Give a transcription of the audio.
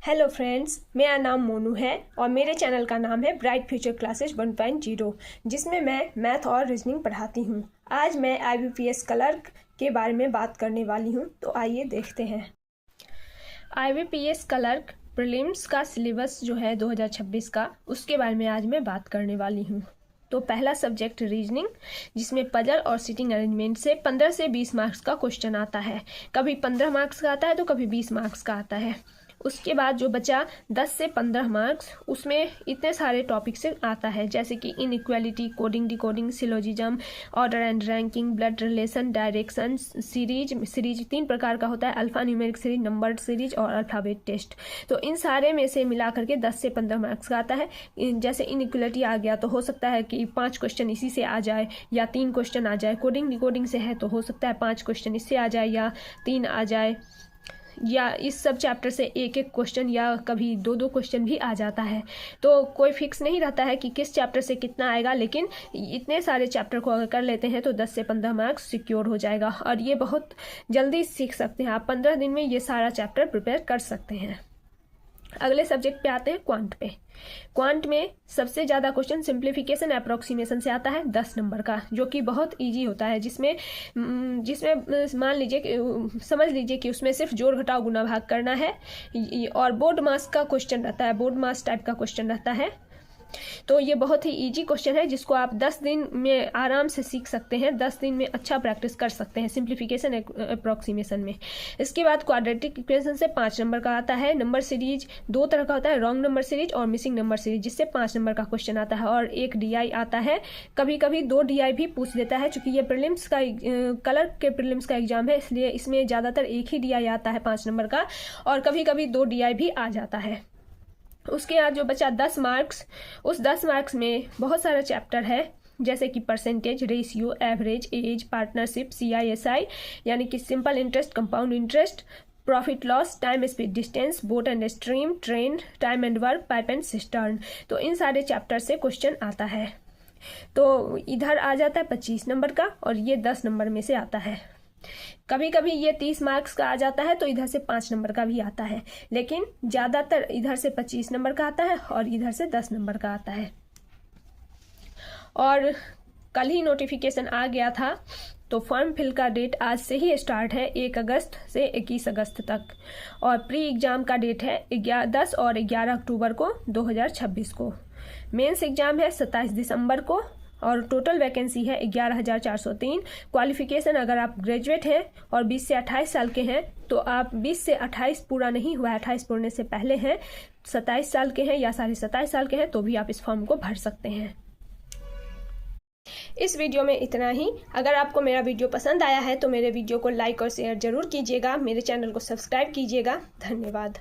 Hello friends, मेरा नाम मोनू है और मेरे चैनल का नाम है ब्राइट फ्यूचर क्लासेस 1.0, जिसमें मैं मैथ और रीजनिंग पढ़ाती हूँ। आज मैं IBPS क्लर्क के बारे में बात करने वाली हूँ, तो आइए देखते हैं। IBPS क्लर्क प्रीलिम्स का सिलेबस जो है 2026 का, उसके बारे में आज मैं बात करने वाली हूँ। तो पहला सब्जेक्ट रीजनिंग, जिसमें पजल और सिटिंग अरेंजमेंट से 15 से 20 मार्क्स का क्वेश्चन आता है। कभी 15 मार्क्स का आता है तो कभी 20 मार्क्स का आता है। उसके बाद जो बचा 10 से 15 मार्क्स, उसमें इतने सारे टॉपिक से आता है, जैसे कि inequality, coding, decoding, syllogism, order and ranking, blood relation, direction, series 3 प्रकार का होता है, alpha numeric series, numbered series और अल्फाबेट टेस्ट। तो इन सारे में से मिला करके 10 से 15 मार्क्स का आता है। जैसे इनइक्वालिटी आ गया तो हो सकता है कि 5 क्वेश्चन इसी से आ जाए या 3 क्वेश्चन आ जाए। कोडिंग डिकोडिंग से है तो हो सकता है 5 क्वेश्चन इससे आ जाए या 3 आ जाए, या इस सब चैप्टर से एक क्वेश्चन या कभी 2 क्वेश्चन भी आ जाता है। तो कोई फिक्स नहीं रहता है कि किस चैप्टर से कितना आएगा, लेकिन इतने सारे चैप्टर को अगर कर लेते हैं तो 10 से 15 मार्क्स सिक्योर हो जाएगा और ये बहुत जल्दी सीख सकते हैं आप। 15 दिन में ये सारा चैप्टर प्रिपेयर कर सकते हैं। अगले सब्जेक्ट पे आते हैं क्वांट पे। क्वांट में सबसे ज़्यादा क्वेश्चन सिंप्लीफिकेशन अप्रोक्सीमेशन से आता है 10 नंबर का, जो कि बहुत इजी होता है, जिसमें मान लीजिए कि समझ लीजिए कि उसमें सिर्फ जोड़ घटाव गुना भाग करना है और बोर्ड मास का क्वेश्चन रहता है, बोर्ड मास टाइप का क्वेश्चन रहता है। तो ये बहुत ही इजी क्वेश्चन है, जिसको आप 10 दिन में आराम से सीख सकते हैं। 10 दिन में अच्छा प्रैक्टिस कर सकते हैं सिंप्लीफिकेशन अप्रोक्सीमेशन में। इसके बाद क्वाड्रेटिक इक्वेशन से 5 नंबर का आता है। नंबर सीरीज 2 तरह का होता है, रॉन्ग नंबर सीरीज और मिसिंग नंबर सीरीज, जिससे 5 नंबर का क्वेश्चन आता है और 1 DI आता है। कभी कभी 2 DI भी पूछ देता है, चूंकि ये प्रीलिम्स का क्लर्क के प्रीलिम्स का एग्जाम है, इसलिए इसमें ज़्यादातर 1 ही DI आता है 5 नंबर का, और कभी कभी 2 DI भी आ जाता है। उसके बाद जो बचा 10 मार्क्स, उस 10 मार्क्स में बहुत सारा चैप्टर है, जैसे कि percentage, ratio, average, age, partnership, CISI यानी कि simple interest, compound interest, profit loss, time speed distance, boat and stream, train, time and work, pipe and cistern. तो इन सारे चैप्टर से क्वेश्चन आता है। तो इधर आ जाता है 25 नंबर का और ये 10 नंबर में से आता है। कभी कभी ये 30 मार्क्स का आ जाता है तो इधर से 5 नंबर का भी आता है, लेकिन ज़्यादातर इधर से 25 नंबर का आता है और इधर से 10 नंबर का आता है। और कल ही नोटिफिकेशन आ गया था, तो फॉर्म फिल का डेट आज से ही स्टार्ट है, 1 अगस्त से 21 अगस्त तक, और प्री एग्ज़ाम का डेट है 10 और 11 अक्टूबर को 2026 को। मेंस एग्ज़ाम है 27 दिसंबर को और टोटल वैकेंसी है 11,403। क्वालिफिकेशन, अगर आप ग्रेजुएट हैं और 20 से 28 साल के हैं तो आप 20 से 28 पूरा नहीं हुआ है, 28 पूरने से पहले हैं, 27 साल के हैं या 27.5 साल के हैं, तो भी आप इस फॉर्म को भर सकते हैं। इस वीडियो में इतना ही। अगर आपको मेरा वीडियो पसंद आया है तो मेरे वीडियो को लाइक और शेयर जरूर कीजिएगा, मेरे चैनल को सब्सक्राइब कीजिएगा। धन्यवाद।